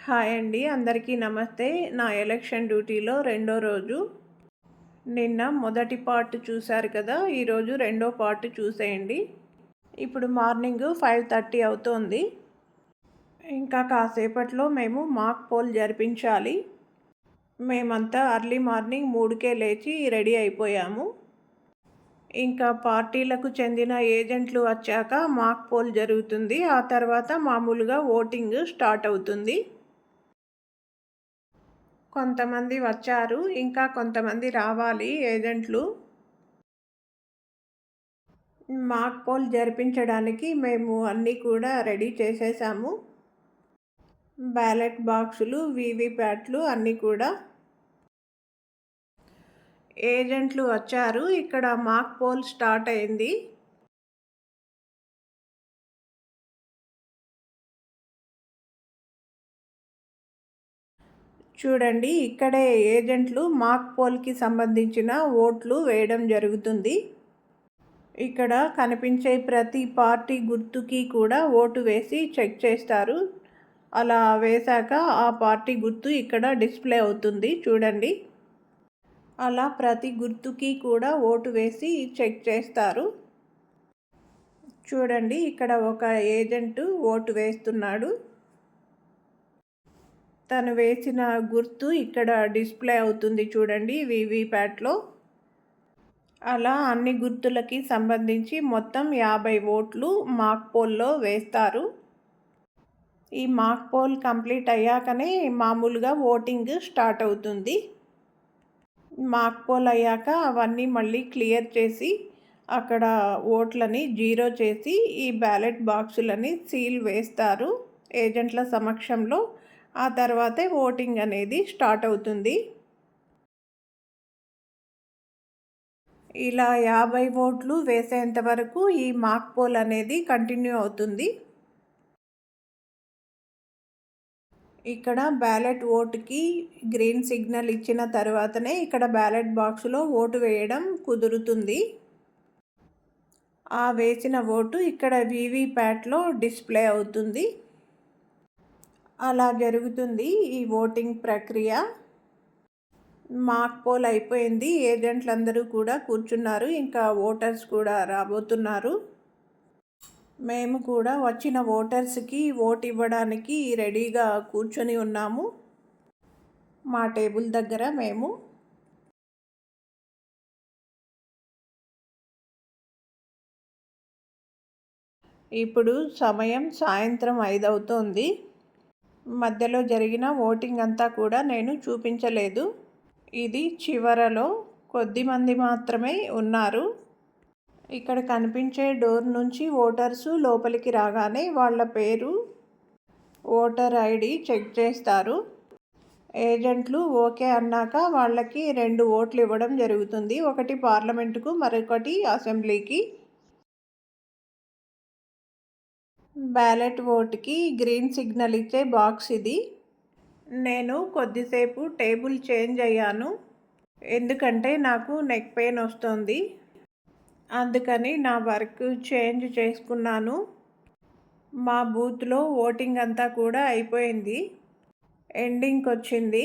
Hi అండి, అందరికీ నమస్తే. నా ఎలక్షన్ డ్యూటీలో రెండో రోజు. నిన్న మొదటి పార్ట్ చూశారు కదా, ఈరోజు రెండో పార్ట్ చూసేయండి. ఇప్పుడు మార్నింగ్ 5:30 అవుతోంది. ఇంకా కాసేపట్లో మేము మాక్ పోల్ జరిపించాలి. మేమంతా అర్లీ మార్నింగ్ 3కే లేచి రెడీ అయిపోయాము. ఇంకా పార్టీలకు చెందిన ఏజెంట్లు వచ్చాక మాక్ పోల్ జరుగుతుంది. ఆ తర్వాత మామూలుగా ఓటింగ్ స్టార్ట్ అవుతుంది. కొంతమంది వచ్చారు, ఇంకా కొంతమంది రావాలి ఏజెంట్లు. మాక్ పోల్ జరిపించడానికి మేము అన్నీ కూడా రెడీ చేసేసాము. బ్యాలెట్ బాక్సులు, వీవీప్యాట్లు అన్నీ కూడా. ఏజెంట్లు వచ్చారు, ఇక్కడ మాక్ పోల్ స్టార్ట్ అయింది. చూడండి, ఇక్కడే ఏజెంట్లు మాక్ పోల్కి సంబంధించిన ఓట్లు వేయడం జరుగుతుంది. ఇక్కడ కనిపించే ప్రతి పార్టీ గుర్తుకి కూడా ఓటు వేసి చెక్ చేస్తారు. అలా వేశాక ఆ పార్టీ గుర్తు ఇక్కడ డిస్ప్లే అవుతుంది. చూడండి, అలా ప్రతి గుర్తుకి కూడా ఓటు వేసి చెక్ చేస్తారు. చూడండి, ఇక్కడ ఒక ఏజెంటు ఓటు వేస్తున్నాడు. తను వేసిన గుర్తు ఇక్కడ డిస్ప్లే అవుతుంది. చూడండి, వీవీప్యాట్లో. అలా అన్ని గుర్తులకి సంబంధించి మొత్తం 50 ఓట్లు మాక్ పోల్లో వేస్తారు. ఈ మాక్ పోల్ కంప్లీట్ అయ్యాకనే మామూలుగా ఓటింగ్ స్టార్ట్ అవుతుంది. మాక్ పోల్ అయ్యాక అవన్నీ మళ్ళీ క్లియర్ చేసి అక్కడ ఓట్లని జీరో చేసి ఈ బ్యాలెట్ బాక్సులని సీల్ వేస్తారు ఏజెంట్ల సమక్షంలో. ఆ తర్వాతే ఓటింగ్ అనేది స్టార్ట్ అవుతుంది. ఇలా 50 ఓట్లు వేసేంత వరకు ఈ మాక్ పోల్ అనేది కంటిన్యూ అవుతుంది. ఇక్కడ బ్యాలెట్ ఓటుకి గ్రీన్ సిగ్నల్ ఇచ్చిన తర్వాతనే ఇక్కడ బ్యాలెట్ బాక్సులో ఓటు వేయడం కుదురుతుంది. ఆ వేసిన ఓటు ఇక్కడ వీవీప్యాట్లో డిస్ప్లే అవుతుంది. అలా జరుగుతుంది ఈ ఓటింగ్ ప్రక్రియ. మాక్ పోల్ అయిపోయింది. ఏజెంట్లు అందరూ కూడా కూర్చున్నారు. ఇంకా ఓటర్స్ కూడా రాబోతున్నారు. మేము కూడా వచ్చిన ఓటర్స్కి ఓటు ఇవ్వడానికి రెడీగా కూర్చొని ఉన్నాము మా టేబుల్ దగ్గర మేము. ఇప్పుడు సమయం సాయంత్రం 5 అవుతోంది. మధ్యలో జరిగిన ఓటింగ్ అంతా కూడా నేను చూపించలేదు. ఇది చివరలో కొద్దిమంది మాత్రమే ఉన్నారు. ఇక్కడ కనిపించే డోర్ నుంచి ఓటర్సు లోపలికి రాగానే వాళ్ళ పేరు, ఓటర్ ఐడి చెక్ చేస్తారు. ఏజెంట్లు ఓకే అన్నాక వాళ్ళకి 2 ఓట్లు ఇవ్వడం జరుగుతుంది. ఒకటి పార్లమెంటుకు, మరొకటి అసెంబ్లీకి. బ్యాలెట్ ఓటుకి గ్రీన్ సిగ్నల్ ఇచ్చే బాక్స్ ఇది. నేను కొద్దిసేపు టేబుల్ చేంజ్ అయ్యాను, ఎందుకంటే నాకు నెక్ పెయిన్ వస్తుంది. అందుకని నా వర్క్ చేంజ్ చేసుకున్నాను. మా బూత్లో ఓటింగ్ అంతా కూడా అయిపోయింది, ఎండింగ్కి వచ్చింది.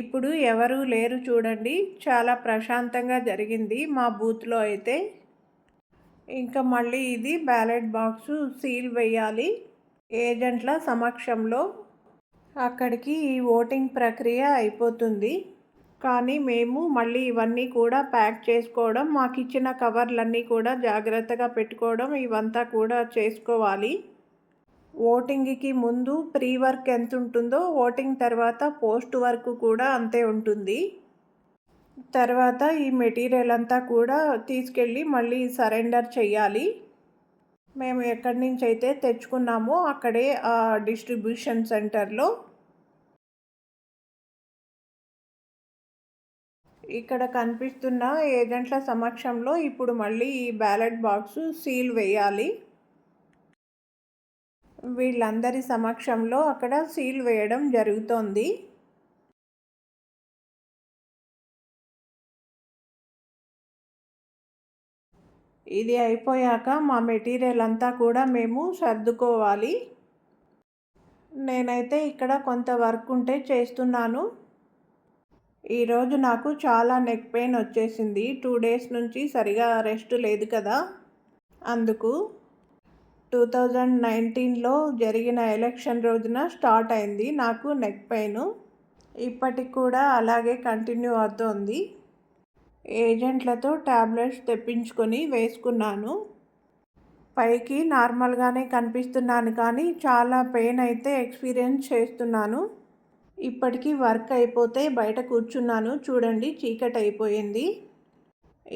ఇప్పుడు ఎవరూ లేరు. చూడండి, చాలా ప్రశాంతంగా జరిగింది మా బూత్లో అయితే. ఇంకా మళ్ళీ ఇది బ్యాలెట్ బాక్సు సీల్ వేయాలి ఏజెంట్ల సమక్షంలో. అక్కడికి ఈ ఓటింగ్ ప్రక్రియ అయిపోతుంది. కానీ మేము మళ్ళీ ఇవన్నీ కూడా ప్యాక్ చేసుకోవడం, మాకు ఇచ్చిన కవర్లన్నీ కూడా జాగ్రత్తగా పెట్టుకోవడం, ఇవంతా కూడా చేసుకోవాలి. ఓటింగ్కి ముందు ప్రీ వర్క్ ఎంత ఉంటుందో ఓటింగ్ తర్వాత పోస్ట్ వర్క్ కూడా అంతే ఉంటుంది. తర్వాత ఈ మెటీరియల్ అంతా కూడా తీసుకెళ్ళి మళ్ళీ సరెండర్ చేయాలి. మేము ఎక్కడి నుంచి అయితే తెచ్చుకున్నామో అక్కడే ఆ డిస్ట్రిబ్యూషన్ సెంటర్లో. ఇక్కడ కనిపిస్తున్న ఏజెంట్ల సమక్షంలో ఇప్పుడు మళ్ళీ ఈ బ్యాలెట్ బాక్సు సీల్ వేయాలి. వీళ్ళందరి సమక్షంలో అక్కడ సీల్ వేయడం జరుగుతోంది. ఇది అయిపోయాక మా మెటీరియల్ అంతా కూడా మేము సర్దుకోవాలి. నేనైతే ఇక్కడ కొంత వర్క్ ఉంటే చేస్తున్నాను. ఈరోజు నాకు చాలా నెక్ పెయిన్ వచ్చేసింది. 2 డేస్ నుంచి సరిగా రెస్ట్ లేదు కదా, అందుకు. 2019లో జరిగిన ఎలక్షన్ రోజున స్టార్ట్ అయింది నాకు నెక్ పెయిన్. ఇప్పటికి కూడా అలాగే కంటిన్యూ అవుతోంది. ఏజెంట్లతో టాబ్లెట్స్ తెప్పించుకొని వేసుకున్నాను. పైకి నార్మల్గానే కనిపిస్తున్నాను కానీ చాలా పెయిన్ అయితే ఎక్స్పీరియన్స్ చేస్తున్నాను. ఇప్పటికీ వర్క్ అయిపోతే బయట కూర్చున్నాను. చూడండి, చీకటి అయిపోయింది.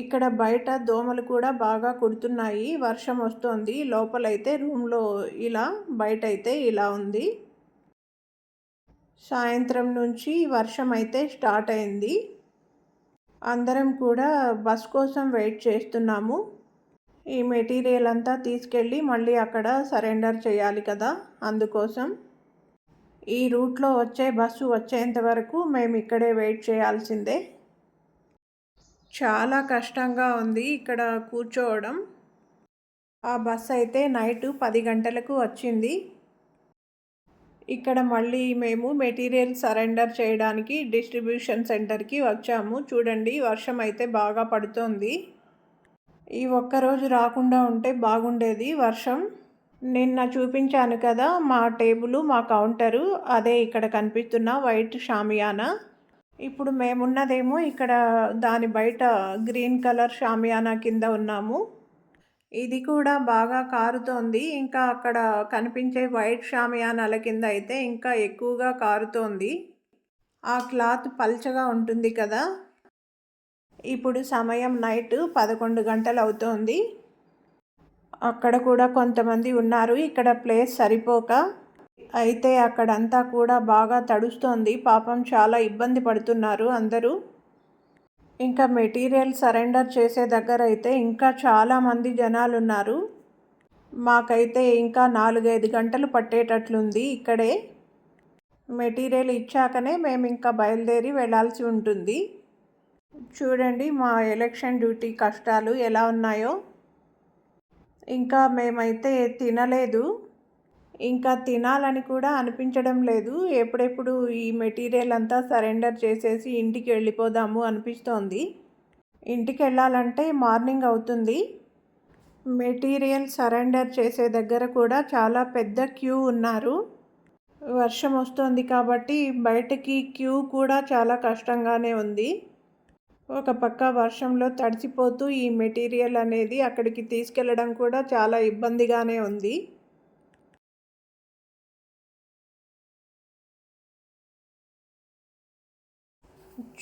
ఇక్కడ బయట దోమలు కూడా బాగా కుడుతున్నాయి. వర్షం వస్తోంది. లోపలైతే రూమ్లో ఇలా, బయట అయితే ఇలా ఉంది. సాయంత్రం నుంచి వర్షం అయితే స్టార్ట్ అయింది. అందరం కూడా బస్ కోసం వెయిట్ చేస్తున్నాము. ఈ మెటీరియల్ అంతా తీసుకెళ్ళి మళ్ళీ అక్కడ సరెండర్ చేయాలి కదా, అందుకోసం. ఈ రూట్లో వచ్చే బస్సు వచ్చేంత వరకు మేము ఇక్కడే వెయిట్ చేయాల్సిందే. చాలా కష్టంగా ఉంది ఇక్కడ కూర్చోవడం. ఆ బస్ అయితే నైట్ 10 గంటలకు వచ్చింది. ఇక్కడ మళ్ళీ మేము మెటీరియల్ సరెండర్ చేయడానికి డిస్ట్రిబ్యూషన్ సెంటర్కి వచ్చాము. చూడండి, వర్షం అయితే బాగా పడుతోంది. ఈ ఒక్కరోజు రాకుండా ఉంటే బాగుండేది వర్షం. నిన్న చూపించాను కదా మా టేబుల్, మా కౌంటరు, అదే ఇక్కడ కనిపిస్తున్న వైట్ షామియానా. ఇప్పుడు మేమున్నదేమో ఇక్కడ దాని బయట గ్రీన్ కలర్ షామియానా కింద ఉన్నాము. ఇది కూడా బాగా కారుతోంది. ఇంకా అక్కడ కనిపించే వైట్ షామియానాల కింద అయితే ఇంకా ఎక్కువగా కారుతోంది. ఆ క్లాత్ పల్చగా ఉంటుంది కదా. ఇప్పుడు సమయం నైట్ 11 గంటలు అవుతోంది. అక్కడ కూడా కొంతమంది ఉన్నారు. ఇక్కడ ప్లేస్ సరిపోక అయితే అక్కడంతా కూడా బాగా తడుస్తోంది. పాపం చాలా ఇబ్బంది పడుతున్నారు అందరూ. ఇంకా మెటీరియల్ సరెండర్ చేసే దగ్గర అయితే ఇంకా చాలామంది జనాలు ఉన్నారు. మాకైతే ఇంకా 4-5 గంటలు పట్టేటట్లుంది ఇక్కడే. మెటీరియల్ ఇచ్చాకనే మేము ఇంకా బయలుదేరి వెళ్ళాల్సి ఉంటుంది. చూడండి మా ఎలక్షన్ డ్యూటీ కష్టాలు ఎలా ఉన్నాయో. ఇంకా మేమైతే తినలేదు. ఇంకా తినాలని కూడా అనిపించడం లేదు. ఎప్పుడెప్పుడు ఈ మెటీరియల్ అంతా సరెండర్ చేసేసి ఇంటికి వెళ్ళిపోదాము అనిపిస్తోంది. ఇంటికి వెళ్ళాలంటే మార్నింగ్ అవుతుంది. మెటీరియల్ సరెండర్ చేసే దగ్గర కూడా చాలా పెద్ద క్యూ ఉన్నారు. వర్షం వస్తోంది కాబట్టి బయటకి క్యూ కూడా చాలా కష్టంగానే ఉంది. ఒక పక్క వర్షంలో తడిసిపోతూ ఈ మెటీరియల్ అనేది అక్కడికి తీసుకెళ్ళడం కూడా చాలా ఇబ్బందిగానే ఉంది.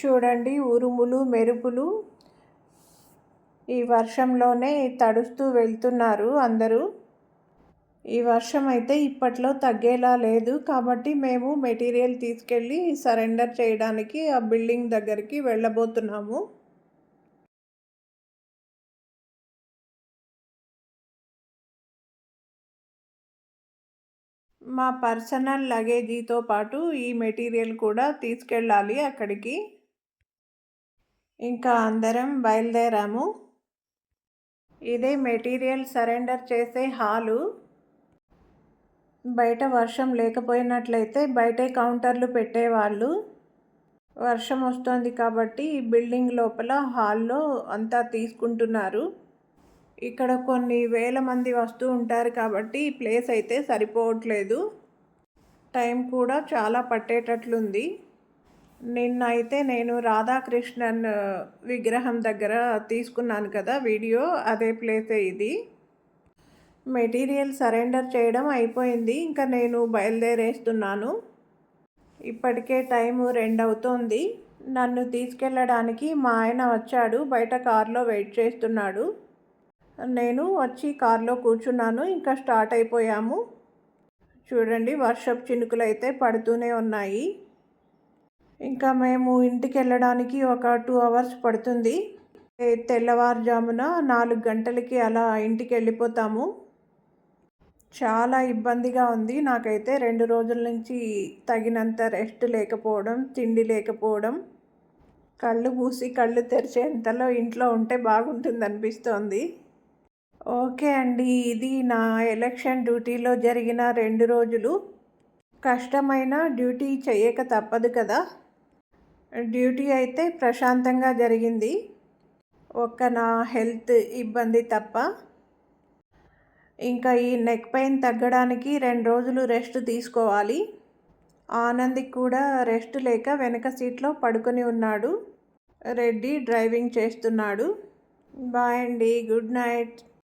చూడండి, ఉరుములు మెరుపులు. ఈ వర్షంలోనే తడుస్తూ వెళ్తున్నారు అందరూ. ఈ వర్షం అయితే ఇప్పట్లో తగ్గేలా లేదు కాబట్టి మేము మెటీరియల్ తీసుకెళ్ళి సరెండర్ చేయడానికి ఆ బిల్డింగ్ దగ్గరికి వెళ్ళబోతున్నాము. మా పర్సనల్ లగేజీతో పాటు ఈ మెటీరియల్ కూడా తీసుకెళ్ళాలి అక్కడికి. ఇంకా అందరం బయలుదేరాము. ఇదే మెటీరియల్ సరెండర్ చేసే హాలు. బయట వర్షం లేకపోయినట్లయితే బయటే కౌంటర్లు పెట్టేవాళ్ళు. వర్షం వస్తుంది కాబట్టి బిల్డింగ్ లోపల హాల్లో అంతా తీసుకుంటున్నారు. ఇక్కడ కొన్ని వేల మంది వస్తూ ఉంటారు కాబట్టి ప్లేస్ అయితే సరిపోవట్లేదు. టైం కూడా చాలా పట్టేటట్లుంది. నిన్న అయితే నేను రాధాకృష్ణన్ విగ్రహం దగ్గర తీసుకున్నాను కదా వీడియో, అదే ప్లేసే ఇది. మెటీరియల్ సరెండర్ చేయడం అయిపోయింది. ఇంకా నేను బయలుదేరేస్తున్నాను. ఇప్పటికే టైము 2 అవుతోంది. నన్ను తీసుకెళ్ళడానికి మా ఆయన వచ్చాడు. బయట కారులో వెయిట్ చేస్తున్నాడు. నేను వచ్చి కారులో కూర్చున్నాను. ఇంకా స్టార్ట్ అయిపోయాము. చూడండి, వర్షపు చినుకులు అయితే పడుతూనే ఉన్నాయి. ఇంకా మేము ఇంటికి వెళ్ళడానికి ఒక 2 అవర్స్ పడుతుంది. తెల్లవారుజామున 4 గంటలకి అలా ఇంటికి వెళ్ళిపోతాము. చాలా ఇబ్బందిగా ఉంది. నాకైతే 2 రోజుల నుంచి తగినంత రెస్ట్ లేకపోవడం, తిండి లేకపోవడం, కళ్ళు మూసి కళ్ళు తెరిచేంతలో ఇంట్లో ఉంటే బాగుంటుంది అనిపిస్తోంది. ఓకే అండి, ఇది నా ఎలక్షన్ డ్యూటీలో జరిగిన 2 రోజులు. కష్టమైన డ్యూటీ చెయ్యక తప్పదు కదా. డ్యూటీ అయితే ప్రశాంతంగా జరిగింది. ఒక్క నా హెల్త్ ఇబ్బంది తప్ప. ఇంకా ఈ నెక్ పెయిన్ తగ్గడానికి 2 రోజులు రెస్ట్ తీసుకోవాలి. ఆనంద్కి కూడా రెస్ట్ లేక వెనక సీట్లో పడుకొని ఉన్నాడు. రెడ్డి డ్రైవింగ్ చేస్తున్నాడు. బాయ్ అండి, గుడ్ నైట్.